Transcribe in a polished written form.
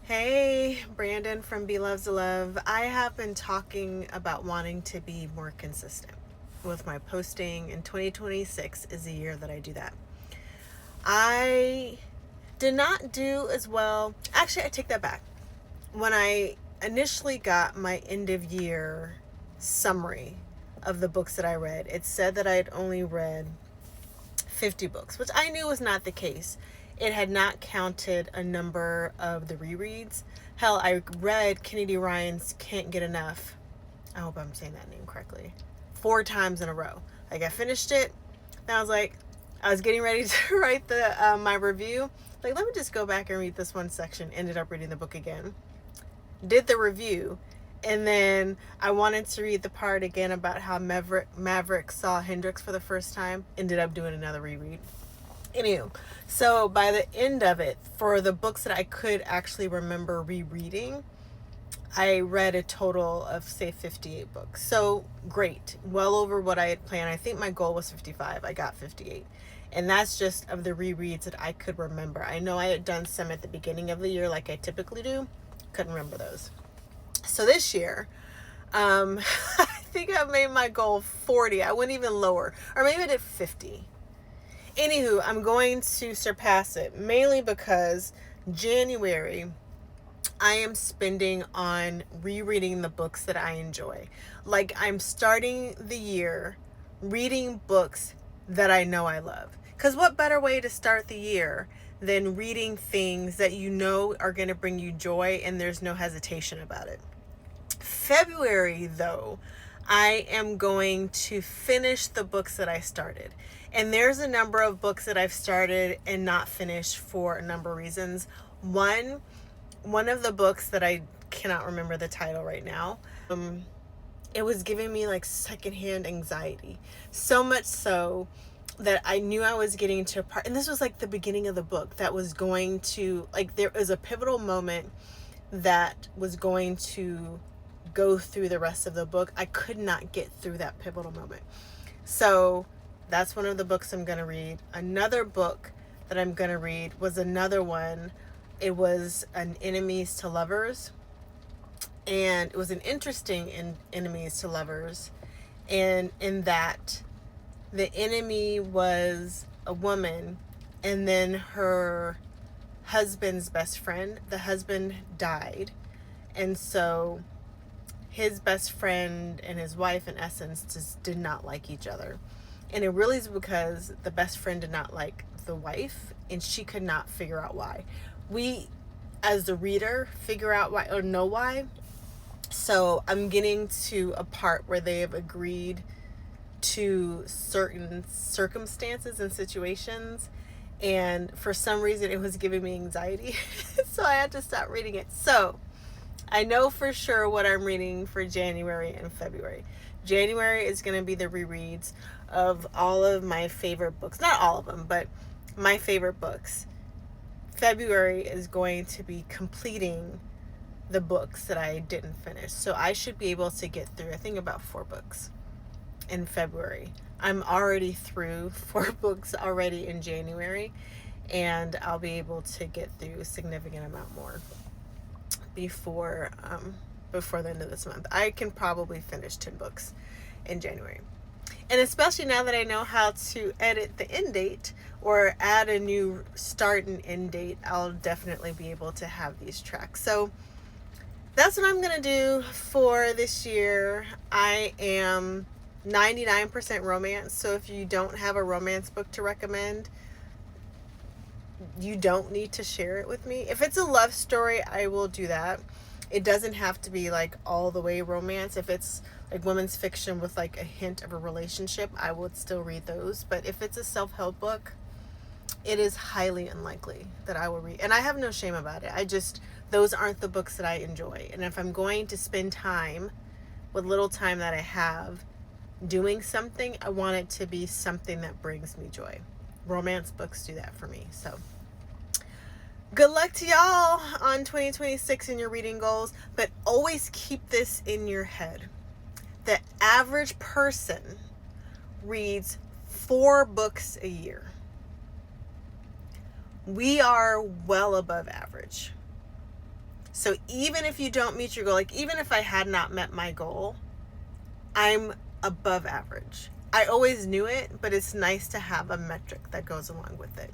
Hey, Brandon from Be Loves to Love. I have been talking about wanting to be more consistent with my posting, and 2026 is the year that I do that. I did not do as well. Actually, I take that back. When I initially got my end of year summary of the books that I read, it said that I had only read 50 books, which I knew was not the case. It had not counted a number of the rereads. Hell, I read Kennedy Ryan's Can't Get Enough. I hope I'm saying that name correctly. 4 times in a row. Like, I finished it, and I was like, I was getting ready to write the my review. Like, let me just go back and read this one section. Ended up reading the book again. Did the review, and then I wanted to read the part again about how Maverick saw Hendrix for the first time. Ended up doing another reread. Anywho, so by the end of it, for the books that I could actually remember rereading, I read a total of, say, 58 books. So great. Well over what I had planned. I think my goal was 55. I got 58. And that's just of the rereads that I could remember. I know I had done some at the beginning of the year like I typically do. Couldn't remember those. So this year, I think I made my goal 40. I went even lower. Or maybe I did 50. Anywho, I'm going to surpass it, mainly because January I am spending on rereading the books that I enjoy. Like, I'm starting the year reading books that I know I love. Because what better way to start the year than reading things that you know are going to bring you joy and there's no hesitation about it? February, though, I am going to finish the books that I started. And there's a number of books that I've started and not finished for a number of reasons. One of the books that I cannot remember the title right now, it was giving me like secondhand anxiety. So much so that I knew I was getting to a part, and this was like the beginning of the book, that was going to, like, there was a pivotal moment that was going to go through the rest of the book. I could not get through that pivotal moment. So that's one of the books I'm going to read. Another book that I'm going to read was another one. It was an Enemies to Lovers. And it was an interesting Enemies to Lovers. And in that, the enemy was a woman, and then her husband's best friend. The husband died. And so his best friend and his wife, in essence, just did not like each other. And it really is because the best friend did not like the wife, and she could not figure out why. We, as the reader, figure out why or know why. So I'm getting to a part where they have agreed to certain circumstances and situations, and for some reason it was giving me anxiety. So I had to stop reading it. So I know for sure what I'm reading for January and February. January is going to be the rereads of all of my favorite books. Not all of them, but my favorite books. February is going to be completing the books that I didn't finish. So I should be able to get through, I think, about 4 books in February. I'm already through 4 books already in January, and I'll be able to get through a significant amount more before the end of this month. I can probably finish 10 books in January. And especially now that I know how to edit the end date or add a new start and end date, I'll definitely be able to have these tracks. So that's what I'm going to do for this year. I am 99% romance. So if you don't have a romance book to recommend, you don't need to share it with me. If it's a love story, I will do that. It doesn't have to be like all the way romance. If it's like women's fiction with like a hint of a relationship, I would still read those. But if it's a self-help book, it is highly unlikely that I will read. And I have no shame about it. Those aren't the books that I enjoy. And if I'm going to spend time, with little time that I have, doing something, I want it to be something that brings me joy. Romance books do that for me. So good luck to y'all on 2026 in your reading goals, but always keep this in your head. The average person reads 4 books a year. We are well above average. So even if you don't meet your goal, like even if I had not met my goal, I'm above average. I always knew it, but it's nice to have a metric that goes along with it.